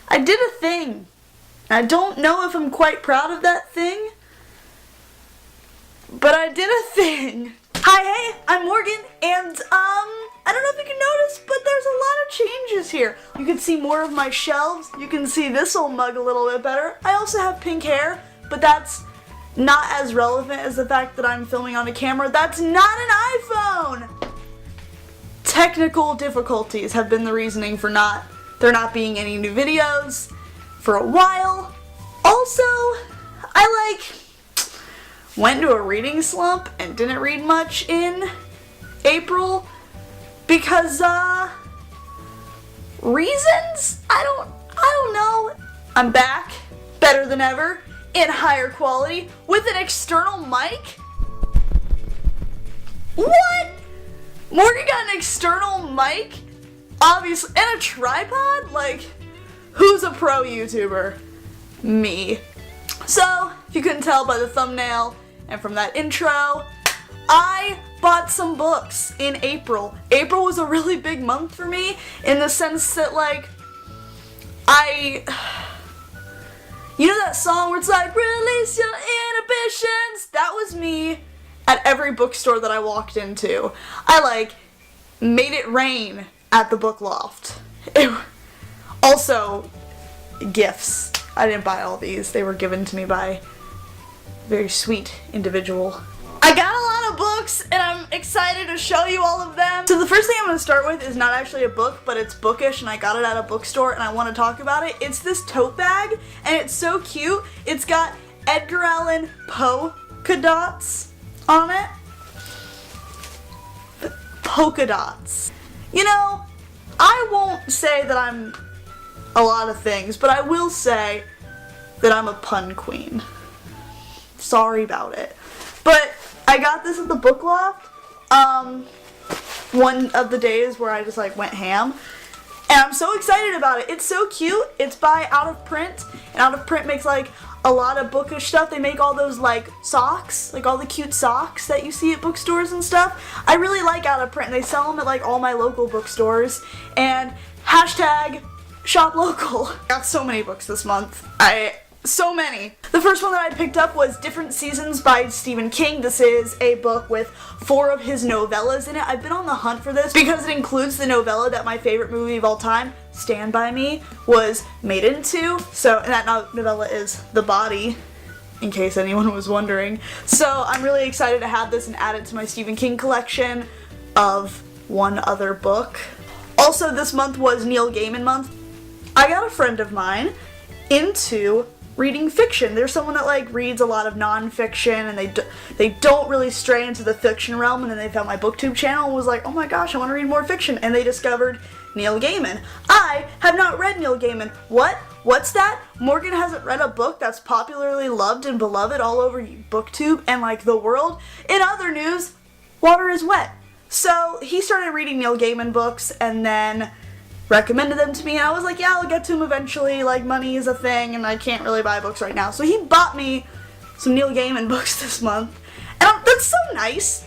I did a thing. I don't know if I'm quite proud of that thing, but I did a thing. Hi, hey, I'm Morgan, and I don't know if you can notice, but there's a lot of changes here. You can see more of my shelves. You can see this old mug a little bit better. I also have pink hair, but that's not as relevant as the fact that I'm filming on a camera. That's not an iPhone! Technical difficulties have been the reasoning for there not being any new videos for a while. Also, I went into a reading slump and didn't read much in April because reasons? I don't know. I'm back, better than ever, in higher quality, with an external mic. What? Morgan got an external mic? Obviously, and a tripod? Like, who's a pro YouTuber? Me. So, if you couldn't tell by the thumbnail and from that intro, I bought some books in April. April was a really big month for me in the sense that, like, you know that song where it's like, release your inhibitions? That was me at every bookstore that I walked into. I, made it rain at the book loft. Also, gifts. I didn't buy all these. They were given to me by a very sweet individual. I got a lot of books, and I'm excited to show you all of them. So the first thing I'm going to start with is not actually a book, but it's Bookish, and I got it at a bookstore, and I want to talk about it. It's this tote bag, and it's so cute. It's got Edgar Allan polka dots on it. Polka dots. You know, I won't say that I'm a lot of things, but I will say that I'm a pun queen. Sorry about it. But I got this at the book loft, one of the days where I just went ham, and I'm so excited about it. It's so cute. It's by Out of Print, and Out of Print makes a lot of bookish stuff. They make all those socks, all the cute socks that you see at bookstores and stuff. I really like Out of Print. They sell them at all my local bookstores, and hashtag shop local. Got so many books this month. So many. The first one that I picked up was Different Seasons by Stephen King. This is a book with 4 of his novellas in it. I've been on the hunt for this because it includes the novella that my favorite movie of all time, Stand By Me, was made into. And that novella is The Body, in case anyone was wondering. So I'm really excited to have this and add it to my Stephen King collection of one other book. Also, this month was Neil Gaiman month. I got a friend of mine into reading fiction. There's someone that reads a lot of non-fiction, and they don't really stray into the fiction realm, and then they found my booktube channel and was like, oh my gosh, I want to read more fiction, and they discovered Neil Gaiman. I have not read Neil Gaiman. What's that? Morgan hasn't read a book that's popularly loved and beloved all over booktube and the world. In other news, water is wet. So he started reading Neil Gaiman books and then recommended them to me, and I was like, yeah, I'll get to them eventually, money is a thing, and I can't really buy books right now. So he bought me some Neil Gaiman books this month, and that's so nice.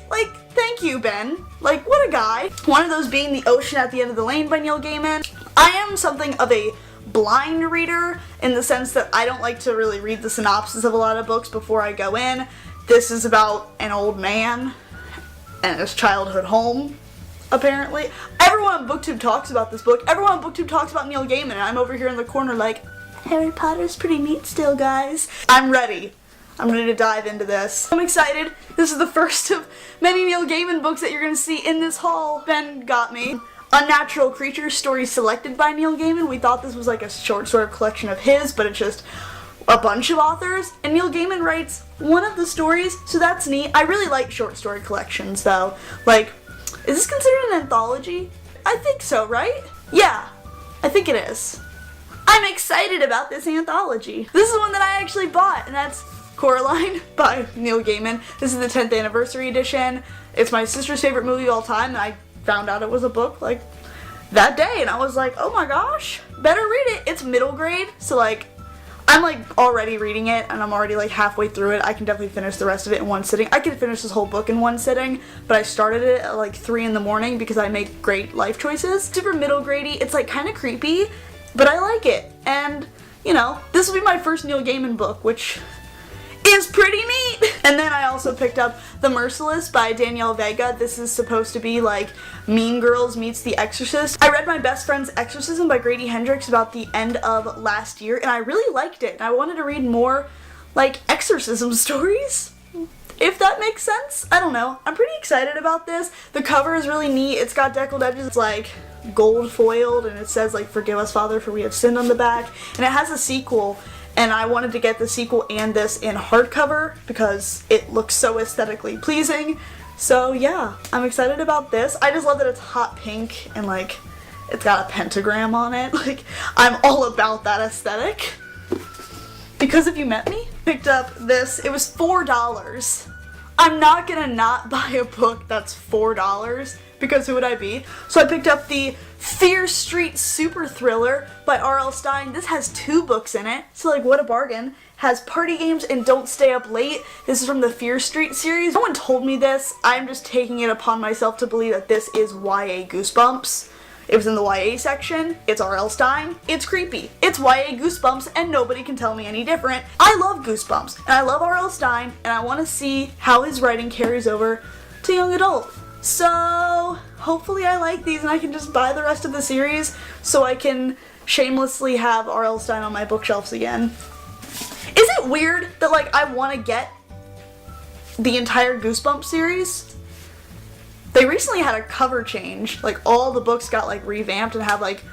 Thank you, Ben. What a guy. One of those being The Ocean at the End of the Lane by Neil Gaiman. I am something of a blind reader in the sense that I don't like to really read the synopsis of a lot of books before I go in. This is about an old man and his childhood home. Apparently. Everyone on BookTube talks about this book. Everyone on BookTube talks about Neil Gaiman, and I'm over here in the corner Harry Potter's pretty neat still, guys. I'm ready. I'm ready to dive into this. I'm excited. This is the first of many Neil Gaiman books that you're going to see in this haul. Ben got me. Unnatural Creatures, stories selected by Neil Gaiman. We thought this was a short sort of collection of his, but it's just a bunch of authors, and Neil Gaiman writes one of the stories, so that's neat. I really like short story collections, though. Is this considered an anthology? I think so, right? Yeah, I think it is. I'm excited about this anthology. This is one that I actually bought, and that's Coraline by Neil Gaiman. This is the 10th anniversary edition. It's my sister's favorite movie of all time, and I found out it was a book, that day, and I was like, oh my gosh, better read it. It's middle grade, so, I'm already reading it, and I'm already halfway through it. I can definitely finish the rest of it in one sitting. I could finish this whole book in one sitting, but I started it at 3 in the morning because I make great life choices. Super middle grade-y. It's kind of creepy, but I like it. And, you know, this will be my first Neil Gaiman book, which is pretty neat. And then I also picked up The Merciless by Danielle Vega. This is supposed to be like Mean Girls meets The Exorcist. I read My Best Friend's Exorcism by Grady Hendrix about the end of last year, and I really liked it. I wanted to read more like exorcism stories, if that makes sense. I don't know. I'm pretty excited about this. The cover is really neat. It's got deckled edges. It's like gold foiled, and it says like "Forgive us, Father, for we have sinned" on the back. And it has a sequel, and I wanted to get the sequel and this in hardcover because it looks so aesthetically pleasing. So yeah, I'm excited about this. I just love that it's hot pink and like it's got a pentagram on it. Like, I'm all about that aesthetic. Because If You Met Me, picked up this. It was $4. I'm not gonna not buy a book that's $4 because who would I be? So I picked up the Fear Street Super Thriller by R.L. Stine. This has 2 books in it, so like what a bargain. Has Party Games and Don't Stay Up Late. This is from the Fear Street series. No one told me this. I'm just taking it upon myself to believe that this is YA Goosebumps. It was in the YA section. It's R.L. Stine. It's creepy. It's YA Goosebumps, and nobody can tell me any different. I love Goosebumps, and I love R.L. Stine, and I want to see how his writing carries over to young adult. So hopefully I like these and I can just buy the rest of the series so I can shamelessly have R.L. Stine on my bookshelves again. Is it weird that like I want to get the entire Goosebumps series? They recently had a cover change. Like all the books got like revamped and have like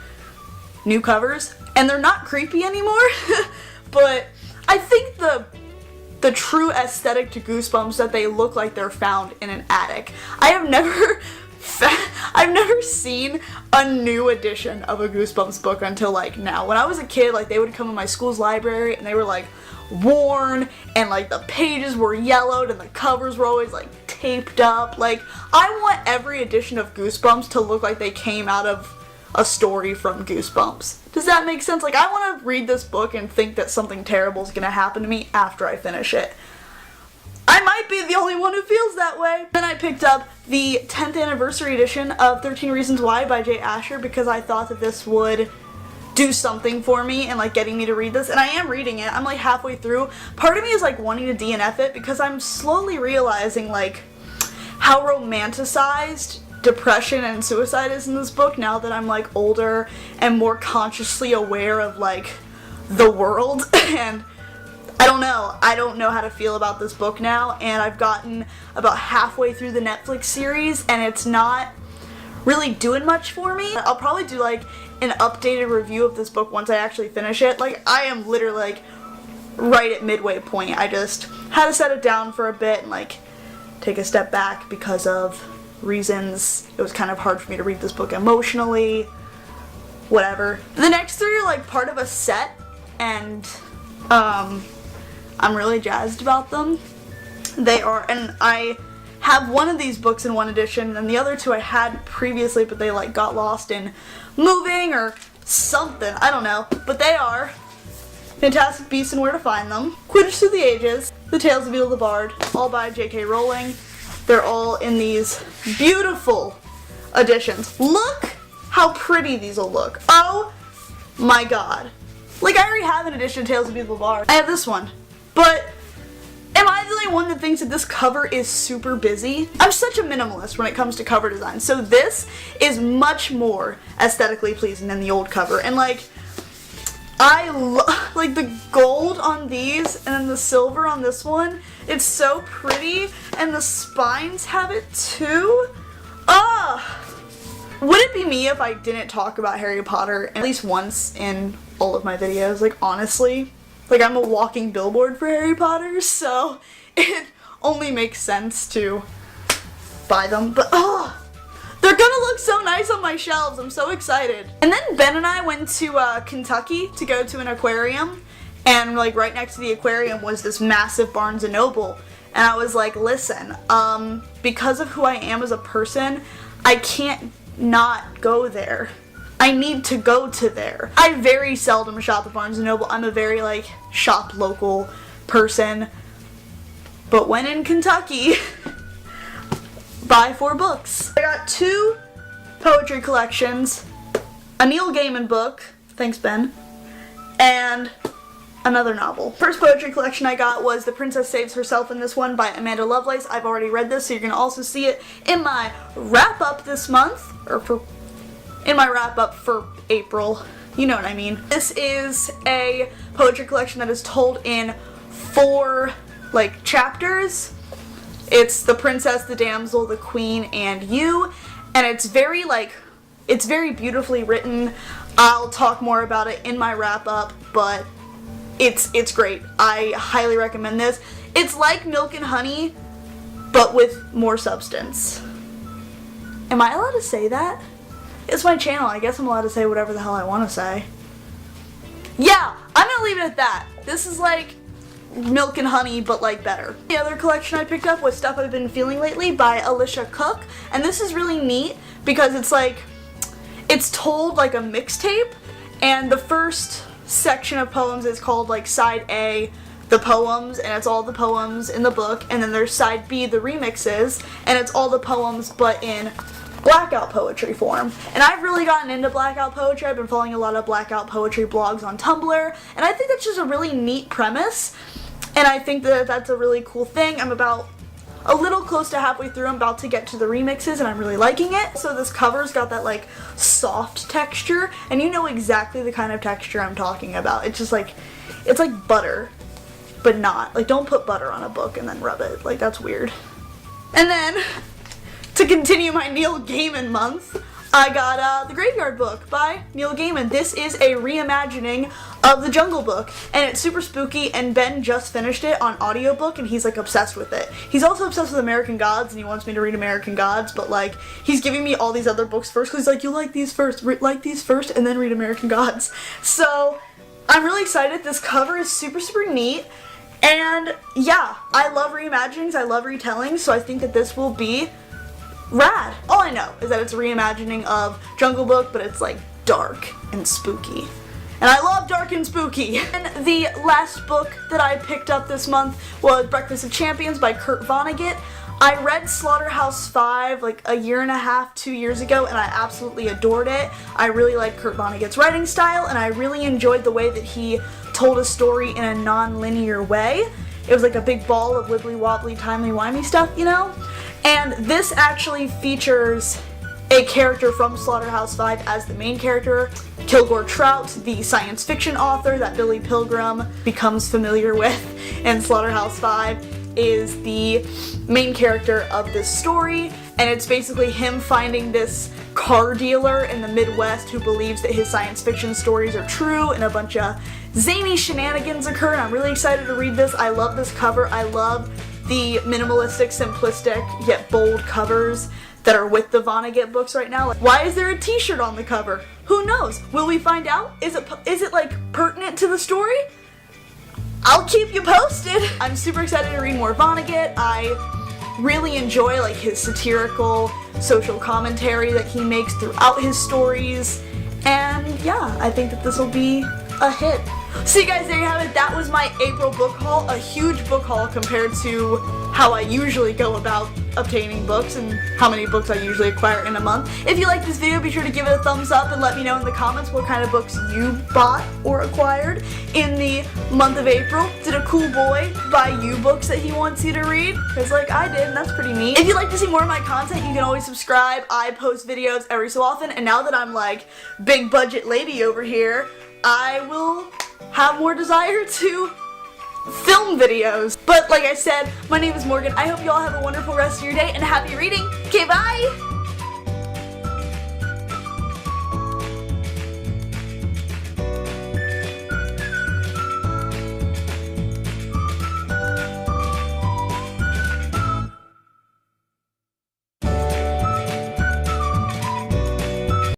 new covers, and they're not creepy anymore. But I think the true aesthetic to Goosebumps that they look like they're found in an attic. I've never seen a new edition of a Goosebumps book until like now. When I was a kid, like they would come in my school's library and they were like worn and like the pages were yellowed and the covers were always like taped up. Like, I want every edition of Goosebumps to look like they came out of a story from Goosebumps. Does that make sense? Like, I want to read this book and think that something terrible is going to happen to me after I finish it. I might be the only one who feels that way. Then I picked up the 10th anniversary edition of 13 Reasons Why by Jay Asher because I thought that this would do something for me and like getting me to read this, and I am reading it. I'm like halfway through. Part of me is like wanting to DNF it because I'm slowly realizing like how romanticized depression and suicide is in this book now that I'm like older and more consciously aware of like the world. And I don't know how to feel about this book now, and I've gotten about halfway through the Netflix series and it's not really doing much for me. I'll probably do like an updated review of this book once I actually finish it. Like, I am literally like right at midway point. I just had to set it down for a bit and like take a step back because of reasons. It was kind of hard for me to read this book emotionally, whatever. The next 3 are like part of a set, and I'm really jazzed about them. They are, and I have one of these books in one edition, and the other 2 I had previously, but they like got lost in moving or something. I don't know. But they are Fantastic Beasts and Where to Find Them, Quidditch Through the Ages, The Tales of Beedle the Bard, all by J.K. Rowling. They're all in these beautiful editions. Look how pretty these will look. Oh my god. Like, I already have an edition of Tales of Beedle the Bard. I have this one. But am I the only one that thinks that this cover is super busy? I'm such a minimalist when it comes to cover design. So this is much more aesthetically pleasing than the old cover. And like, I love like the gold on these and then the silver on this one. It's so pretty, and the spines have it too. Would it be me if I didn't talk about Harry Potter at least once in all of my videos? Like, honestly, like I'm a walking billboard for Harry Potter, so it only makes sense to buy them. But they're gonna look so nice on my shelves. I'm so excited. And then Ben and I went to Kentucky to go to an aquarium, and like right next to the aquarium was this massive Barnes & Noble. And I was like, listen, because of who I am as a person, I can't not go there. I need to go to there. I very seldom shop at Barnes & Noble. I'm a very like shop local person. But when in Kentucky, buy 4 books. I got 2 poetry collections, a Neil Gaiman book, Thanks, Ben. And another novel. First poetry collection I got was The Princess Saves Herself in This One by Amanda Lovelace. I've already read this, so you're going to also see it in my wrap-up this month, in my wrap-up for April. You know what I mean. This is a poetry collection that is told in 4, like, chapters. It's The Princess, the Damsel, the Queen, and You, and it's very, like, it's very beautifully written. I'll talk more about it in my wrap-up, but it's great. I highly recommend this. It's like Milk and Honey, but with more substance. Am I allowed to say that? It's my channel. I guess I'm allowed to say whatever the hell I want to say. Yeah, I'm gonna leave it at that. This is like Milk and Honey, but like better. The other collection I picked up was Stuff I've Been Feeling Lately by Alicia Cook, and this is really neat because it's like, it's told like a mixtape, and the first section of poems is called like Side A, the poems, and it's all the poems in the book, and then there's Side B, the remixes, and it's all the poems but in blackout poetry form. And I've really gotten into blackout poetry. I've been following a lot of blackout poetry blogs on Tumblr, and I think that's just a really neat premise, and I think that that's a really cool thing. I'm about a little close to halfway through. I'm about to get to the remixes, and I'm really liking it. So this cover's got that like soft texture, and you know exactly the kind of texture I'm talking about. It's just like, it's like butter, but not. Like, don't put butter on a book and then rub it. Like, that's weird. And then, to continue my Neil Gaiman month, I got The Graveyard Book by Neil Gaiman. This is a reimagining of The Jungle Book, and it's super spooky, and Ben just finished it on audiobook, and he's like obsessed with it. He's also obsessed with American Gods, and he wants me to read American Gods, but like, he's giving me all these other books first, because he's like, you like these first, and then read American Gods. So, I'm really excited. This cover is super, super neat. And yeah, I love reimaginings, I love retellings, so I think that this will be rad. All I know is that it's a reimagining of Jungle Book, but it's like dark and spooky. And I love dark and spooky. And the last book that I picked up this month was Breakfast of Champions by Kurt Vonnegut. I read Slaughterhouse-5 like a year and a half, 2 years ago, and I absolutely adored it. I really like Kurt Vonnegut's writing style, and I really enjoyed the way that he told a story in a non-linear way. It was like a big ball of wibbly-wobbly, timely-wimey stuff, you know? And this actually features a character from Slaughterhouse-5 as the main character, Kilgore Trout, the science fiction author that Billy Pilgrim becomes familiar with in Slaughterhouse-5, is the main character of this story, and it's basically him finding this car dealer in the Midwest who believes that his science fiction stories are true, and a bunch of zany shenanigans occur, and I'm really excited to read this. I love this cover. I love the minimalistic, simplistic, yet bold covers that are with the Vonnegut books right now. Like, why is there a t-shirt on the cover? Who knows? Will we find out? Is it like pertinent to the story? I'll keep you posted. I'm super excited to read more Vonnegut. I really enjoy like his satirical social commentary that he makes throughout his stories. And yeah, I think that this will be a hit. So you guys, there you have it. That was my April book haul. A huge book haul compared to how I usually go about obtaining books and how many books I usually acquire in a month. If you like this video, be sure to give it a thumbs up and let me know in the comments what kind of books you bought or acquired in the month of April. Did a cool boy buy you books that he wants you to read? Because like I did, and that's pretty neat. If you'd like to see more of my content, you can always subscribe. I post videos every so often, and now that I'm like big budget lady over here, I will have more desire to film videos. But like I said, my name is Morgan. I hope you all have a wonderful rest of your day and happy reading. Okay, bye!